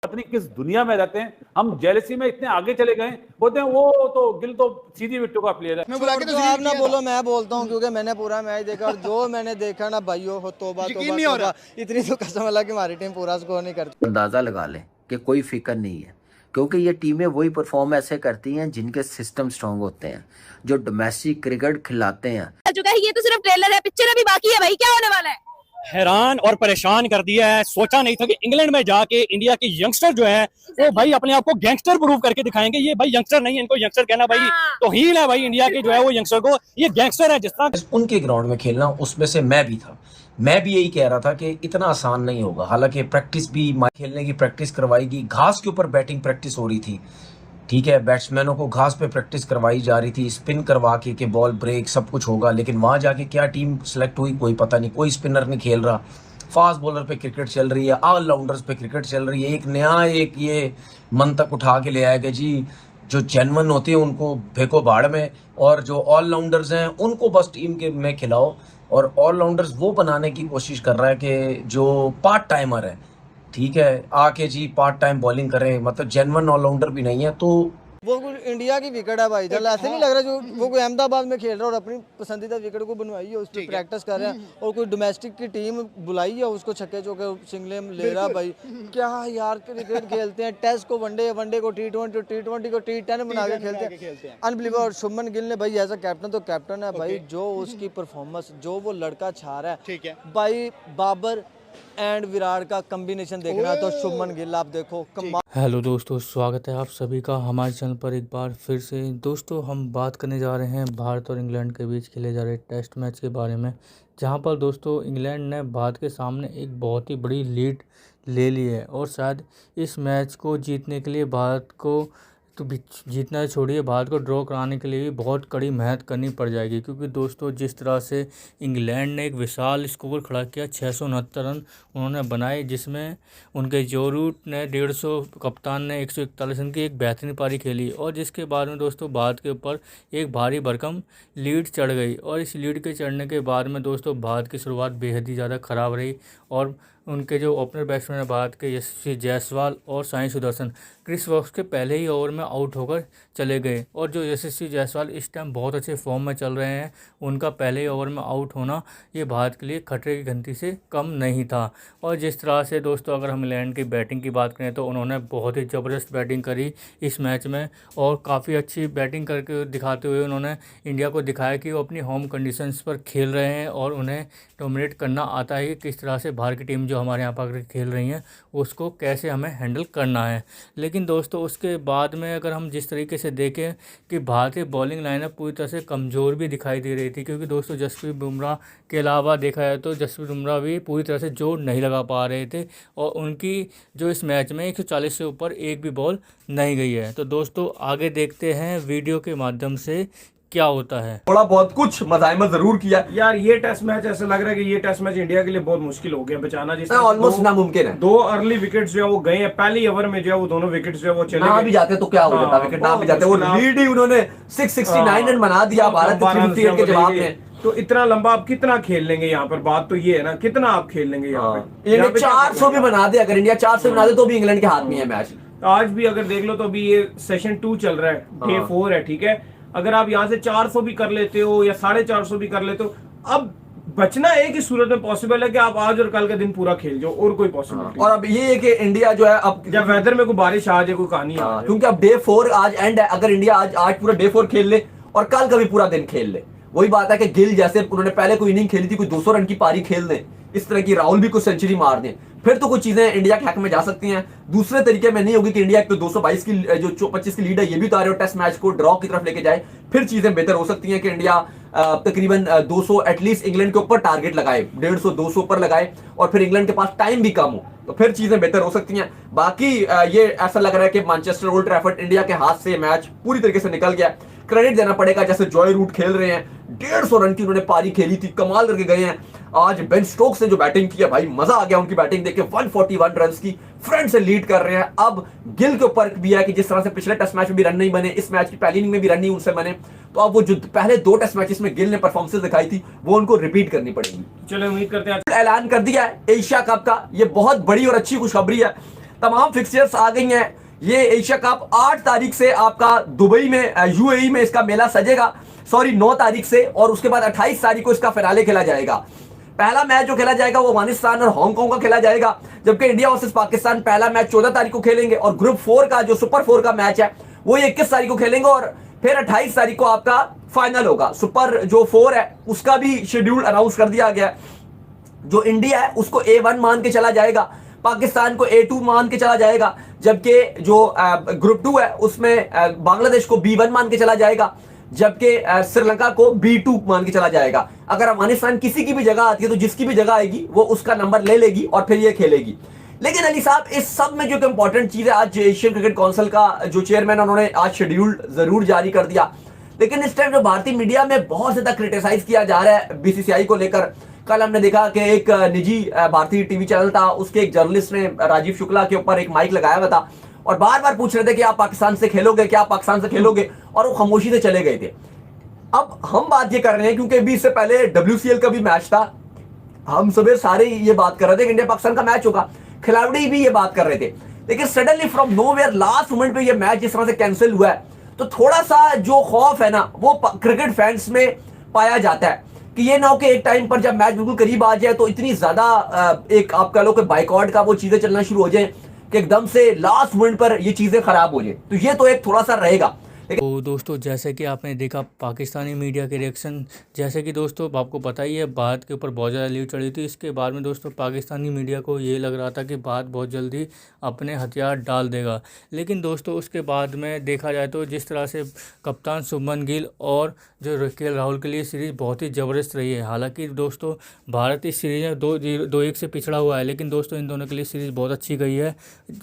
पता नहीं किस दुनिया में रहते हैं। हम जेलसी में इतने आगे चले गए, बोलते हैं वो तो गिल तो सीधी विकेटों का प्लेयर है। मैं बुला के तो आप ना बोलो, मैं बोलता हूँ क्योंकि मैंने पूरा मैच देखा और जो मैंने देखा ना भाइयों, तौबा यकीन तौबा नहीं हो रहा। तौबा, इतनी तो कसम अल्लाह की हमारी टीम पूरा स्कोर नहीं करती। अंदाज़ा लगा लें कि कोई फिक्र नहीं है, क्योंकि ये टीमें वही परफॉर्म ऐसे करती हैं जिनके सिस्टम स्ट्रांग होते हैं, जो डोमेस्टिक क्रिकेट खिलाते हैं। चुका है, ये तो सिर्फ ट्रेलर है, पिक्चर अभी बाकी है भाई, क्या होने वाला है। हैरान और परेशान कर दिया है। सोचा नहीं था कि इंग्लैंड में जाके इंडिया के यंगस्टर जो है वो भाई अपने आप को गैंगस्टर प्रूव करके दिखाएंगे। ये भाई यंगस्टर नहीं है, इनको यंगस्टर कहना भाई तो हील है भाई इंडिया के जो है वो यंगस्टर को, ये गैंगस्टर है। जिस तरह उनके ग्राउंड में खेलना, उसमें से मैं भी था। मैं भी यही कह रहा था कि इतना आसान नहीं होगा। हालांकि प्रैक्टिस भी, खेलने की प्रैक्टिस करवाई गई, घास के ऊपर बैटिंग प्रैक्टिस हो रही थी, ठीक है, बैट्समैनों को घास पे प्रैक्टिस करवाई जा रही थी, स्पिन करवा के बॉल ब्रेक सब कुछ होगा। लेकिन वहां जाके क्या टीम सेलेक्ट हुई कोई पता नहीं, कोई स्पिनर नहीं खेल रहा, फास्ट बॉलर पे क्रिकेट चल रही है, ऑलराउंडर्स पे क्रिकेट चल रही है। एक नया ये मन तक उठा के ले आया कि जी जो जेन्युइन होती है उनको फेंको भाड़ में, और जो ऑलराउंडर्स हैं उनको बस टीम के में खिलाओ। और ऑलराउंडर्स वो बनाने की कोशिश कर रहा है कि जो पार्ट टाइमर है, ठीक है, आके जी पार्ट टाइम बॉलिंग करें, मतलब जेन्युइन ऑलराउंडर भी नहीं है। तो वो इंडिया की विकेट है भाई, चल ऐसे नहीं लग रहा जो वो कोई अहमदाबाद में खेल रहा है और अपनी पसंदीदा विकेट को बनवाई है, उस पर प्रैक्टिस कर रहे हैं और कोई डोमेस्टिक की टीम बुलाई है, उसको छक्के चौके सिंगले ले रहा भाई। क्या यार क्रिकेट खेलते हैं, टेस्ट को वनडे, वनडे को T20, T20 को T10 बना के खेलते हैं, अनबिलीवेबल। और शुभमन गिल ने भाई एज अ कैप्टन तो कैप्टन है भाई, जो उसकी परफॉर्मेंस, जो वो लड़का छा रहा है भाई, बाबर एंड विराट का कॉम्बिनेशन देखना है तो शुभमन गिल आप देखो कमाल। हेलो दोस्तों, स्वागत है आप सभी का हमारे चैनल पर एक बार फिर से। दोस्तों हम बात करने जा रहे हैं भारत और इंग्लैंड के बीच खेले जा रहे टेस्ट मैच के बारे में, जहां पर दोस्तों इंग्लैंड ने भारत के सामने एक बहुत ही बड़ी लीड ले ली है और शायद इस मैच को जीतने के लिए भारत को तो जीतना छोड़िए, भारत को ड्रॉ कराने के लिए भी बहुत कड़ी मेहनत करनी पड़ जाएगी। क्योंकि दोस्तों जिस तरह से इंग्लैंड ने एक विशाल स्कोर खड़ा किया, 669 रन उन्होंने बनाए, जिसमें उनके जो रूट ने 150, कप्तान ने 141 रन की एक बेहतरीन पारी खेली, और जिसके बाद में दोस्तों भारत के ऊपर एक भारी भरकम लीड चढ़ गई। और इस लीड के चढ़ने के बाद में दोस्तों भारत की शुरुआत बेहद ही ज़्यादा ख़राब रही और उनके जो ओपनर बैट्समैन है भारत के, यशस्वी जायसवाल और साई सुदर्शन, क्रिस वॉक्स के पहले ही ओवर में आउट होकर चले गए। और जो यशस्वी जायसवाल इस टाइम बहुत अच्छे फॉर्म में चल रहे हैं, उनका पहले ही ओवर में आउट होना ये भारत के लिए खतरे की घंटी से कम नहीं था। और जिस तरह से दोस्तों अगर हम इंग्लैंड की बैटिंग की बात करें तो उन्होंने बहुत ही ज़बरदस्त बैटिंग करी इस मैच में, और काफ़ी अच्छी बैटिंग करके दिखाते हुए उन्होंने इंडिया को दिखाया कि वो अपनी होम कंडीशंस पर खेल रहे हैं और उन्हें डोमिनेट करना आता है कि किस तरह से भारत की टीम जो हमारे यहाँ पर खेल रही हैं उसको कैसे हमें हैंडल करना है। लेकिन दोस्तों उसके बाद में अगर हम जिस तरीके से देखें कि भारतीय बॉलिंग लाइनअप पूरी तरह से कमज़ोर भी दिखाई दे रही थी, क्योंकि दोस्तों जसप्रीत बुमराह के अलावा देखा जाए तो जसप्रीत बुमराह भी पूरी तरह से जोर नहीं लगा पा रहे थे, और उनकी जो इस मैच में 140 से ऊपर एक भी बॉल नहीं गई है। तो दोस्तों आगे देखते हैं वीडियो के माध्यम से क्या होता है। थोड़ा बहुत कुछ मज़ाहिमत जरूर किया यार। ये टेस्ट मैच ऐसा लग रहा है कि ये टेस्ट मैच इंडिया के लिए बहुत मुश्किल हो गया बचाना, जिसमें ऑलमोस्ट नामुमकिन है। 2 अर्ली विकेट्स जो है वो गए हैं, पहली ओवर में जो है वो दोनों विकेट्स जो है वो चले ना भी जाते तो क्या हो जाता, विकेट ना भी जाते, वो लीड ही उन्होंने 669 रन बना दिया भारत 358 के जवाब में। तो इतना लंबा आप कितना खेल लेंगे यहाँ पर, बात तो ये है ना, कितना आप खेल लेंगे यहाँ पे। इंडिया 400 भी बना दे, अगर इंडिया 400 बना दे तो भी इंग्लैंड के हाथ में है मैच। आज भी अगर देख लो तो अभी ये सेशन 2 चल रहा है, डे 4 है, ठीक है। अगर आप यहाँ से 400 भी कर लेते हो या 450 भी कर लेते हो, अब बचना एक ही सूरत में पॉसिबल है कि आप आज और कल का दिन पूरा खेल जाओ, और कोई पॉसिबिलिटी। और अब ये है कि इंडिया जो है अब जब वेदर में कोई बारिश आ जाए, कोई कहानी आ, क्योंकि अब डे 4 आज एंड है, अगर इंडिया आज पूरा डे 4 खेल ले और कल का भी पूरा दिन खेल ले, वही बात है कि गिल जैसे उन्होंने पहले कोई इनिंग खेली थी, कोई 200 रन की पारी खेल दें, इस तरह की राहुल भी कुछ सेंचुरी मार दें, फिर तो कुछ चीजें इंडिया के हक में जा सकती हैं। दूसरे तरीके में नहीं होगी कि इंडिया तो 222 की जो 25 की लीड है ये भी उतारे और टेस्ट मैच को ड्रॉ की तरफ लेके जाए, फिर चीजें बेहतर हो सकती हैं कि इंडिया तकरीबन 200 एटलीस्ट इंग्लैंड के ऊपर टारगेट लगाए, 150-200 पर लगाए, और फिर इंग्लैंड के पास टाइम भी कम हो, तो फिर चीजें बेहतर हो सकती हैं। बाकी ये ऐसा लग रहा है कि मैनचेस्टर ओल्ड ट्रैफर्ड इंडिया के हाथ से मैच पूरी तरीके से निकल गया। क्रेडिट देना पड़ेगा, जैसे जॉय रूट खेल रहे हैं, 150 रन की उन्होंने पारी खेली थी, कमाल करके गए हैं। आज बेन स्टोक्स ने जो बैटिंग की है भाई, मजा आ गया उनकी बैटिंग देख के, 141 रन की फ्रंट से लीड कर रहे हैं। अब गिल के ऊपर भी है कि जिस तरह से पिछले टेस्ट मैच में भी रन नहीं बने, इस मैच की पहली इनिंग में भी रन नहीं उनसे बने, तो अब वो जो पहले 2 टेस्ट मैचेस में गिल ने परफॉर्मेंस दिखाई थी वो उनको रिपीट करनी पड़ेगी। चलो उम्मीद करते हैं। ऐलान कर दिया है एशिया कप का, ये बहुत बड़ी और अच्छी खुशखबरी है। तमाम फिक्सचर्स आ गई हैं। ये एशिया कप 8 तारीख से आपका दुबई में यूएई में इसका मेला सजेगा, सॉरी 9 तारीख से, और उसके बाद 28 तारीख को इसका फिनाले खेला जाएगा। पहला मैच जो खेला जाएगा वो अफगानिस्तान और हांगकांग का खेला जाएगा, जबकि इंडिया वर्सेस पाकिस्तान पहला मैच 14 तारीख को खेलेंगे, और ग्रुप 4 का जो सुपर 4 का मैच है वो 21 तारीख को खेलेंगे, और फिर 28 तारीख को आपका फाइनल होगा। सुपर जो 4 है उसका भी शेड्यूल अनाउंस कर दिया गया। जो इंडिया है उसको A1 मान के चला जाएगा, पाकिस्तान को A2 मान के चला जाएगा, जबकि जो ग्रुप 2 है उसमें बांग्लादेश को B1 मान के चला जाएगा, जबकि श्रीलंका को B2 मान के चला जाएगा। अगर अफगानिस्तान किसी की भी जगह आती है तो जिसकी भी जगह आएगी वो उसका नंबर ले लेगी और फिर ये खेलेगी। लेकिन अली साहब, इस सब में जो इंपॉर्टेंट चीज है, आज एशियन क्रिकेट काउंसिल का जो चेयरमैन उन्होंने आज शेड्यूल जरूर जारी कर दिया, लेकिन इस टाइम जो भारतीय मीडिया में बहुत ज्यादा क्रिटिसाइज किया जा रहा है बीसीसीआई को लेकर। कल हमने देखा कि एक निजी भारतीय टीवी चैनल था, उसके एक जर्नलिस्ट ने राजीव शुक्ला के ऊपर एक माइक लगाया हुआ था और बार बार पूछ रहे थे कि आप पाकिस्तान से खेलोगे, क्या आप पाकिस्तान से खेलोगे, और वो खामोशी से चले गए थे। अब हम बात ये कर रहे हैं क्योंकि अभी इससे पहले WCL का भी मैच था, हम सुबह सारे ये बात कर रहे थे कि इंडिया पाकिस्तान का मैच होगा, खिलाड़ी भी ये बात कर रहे थे, लेकिन suddenly from nowhere last moment पे ये मैच जिस तरह से कैंसिल हुआ है, तो थोड़ा सा जो खौफ है ना वो क्रिकेट फैंस में पाया जाता है कि ये ना हो कि एक टाइम पर जब मैच बिल्कुल करीब आ जाए तो इतनी ज्यादा एक आप कह लो कि बाइकआउट का वो चीजें चलना शुरू हो जाए कि एकदम से लास्ट मोमेंट पर ये चीजें खराब हो जाए। तो ये तो एक थोड़ा सा रहेगा। तो दोस्तों, जैसे कि आपने देखा पाकिस्तानी मीडिया के रिएक्शन, जैसे कि दोस्तों आपको पता ही है भारत के ऊपर बहुत ज़्यादा लीड चढ़ी थी। इसके बाद में दोस्तों पाकिस्तानी मीडिया को ये लग रहा था कि भारत बहुत जल्दी अपने हथियार डाल देगा, लेकिन दोस्तों उसके बाद में देखा जाए तो जिस तरह से कप्तान शुभमन गिल और जो KL राहुल के लिए सीरीज़ बहुत ही ज़बरदस्त रही है। हालांकि दोस्तों भारत इस सीरीज़ में 2-1 से पिछड़ा हुआ है, लेकिन दोस्तों इन दोनों के लिए सीरीज़ बहुत अच्छी गई है,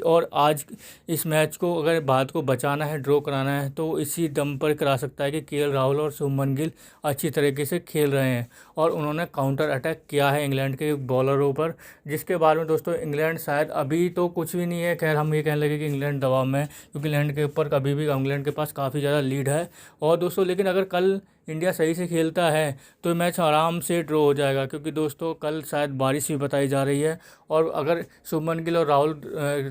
और आज इस मैच को अगर भारत को बचाना है, ड्रॉ कराना है, तो इसी दम पर करा सकता है कि KL राहुल और शुभमन गिल अच्छी तरीके से खेल रहे हैं और उन्होंने काउंटर अटैक किया है इंग्लैंड के बॉलरों पर, जिसके बारे में दोस्तों इंग्लैंड शायद अभी तो कुछ भी नहीं है। खैर हम ये कहने लगे कि इंग्लैंड दबाव में है, क्योंकि इंग्लैंड के ऊपर कभी भी इंग्लैंड के पास काफ़ी ज़्यादा लीड है। और दोस्तों लेकिन अगर कल इंडिया सही से खेलता है तो मैच आराम से ड्रॉ हो जाएगा, क्योंकि दोस्तों कल शायद बारिश भी बताई जा रही है, और अगर शुभमन गिल और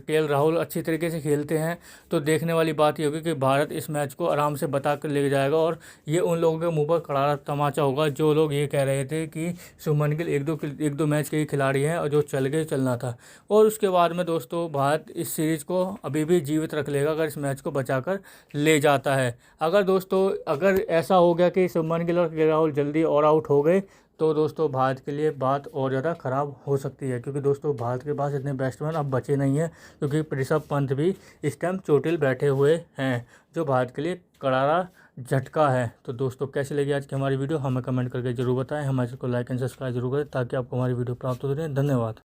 KL राहुल अच्छी तरीके से खेलते हैं तो देखने वाली बात ये होगी कि भारत इस मैच को आराम से बता कर ले जाएगा, और ये उन लोगों के मुंह पर करारा तमाचा होगा जो लोग ये कह रहे थे कि शुभमन गिल एक दो मैच के ही खिलाड़ी हैं और जो चल गए चलना था। और उसके बाद में दोस्तों भारत इस सीरीज़ को अभी भी जीवित रख लेगा अगर इस मैच को बचाकर ले जाता है। अगर ऐसा हो गया कि शुभमन गिल और KL राहुल जल्दी और आउट हो गए तो दोस्तों भारत के लिए बात और ज़्यादा ख़राब हो सकती है, क्योंकि दोस्तों भारत के पास इतने बैट्समैन अब बचे नहीं हैं, क्योंकि ऋषभ पंत भी इस टाइम चोटिल बैठे हुए हैं, जो भारत के लिए करारा झटका है। तो दोस्तों कैसी लगी आज की हमारी वीडियो हमें कमेंट करके ज़रूर बताएं, हमारे को लाइक एंड सब्सक्राइब जरूर करें ताकि आपको हमारी वीडियो प्राप्त हो रही है। धन्यवाद।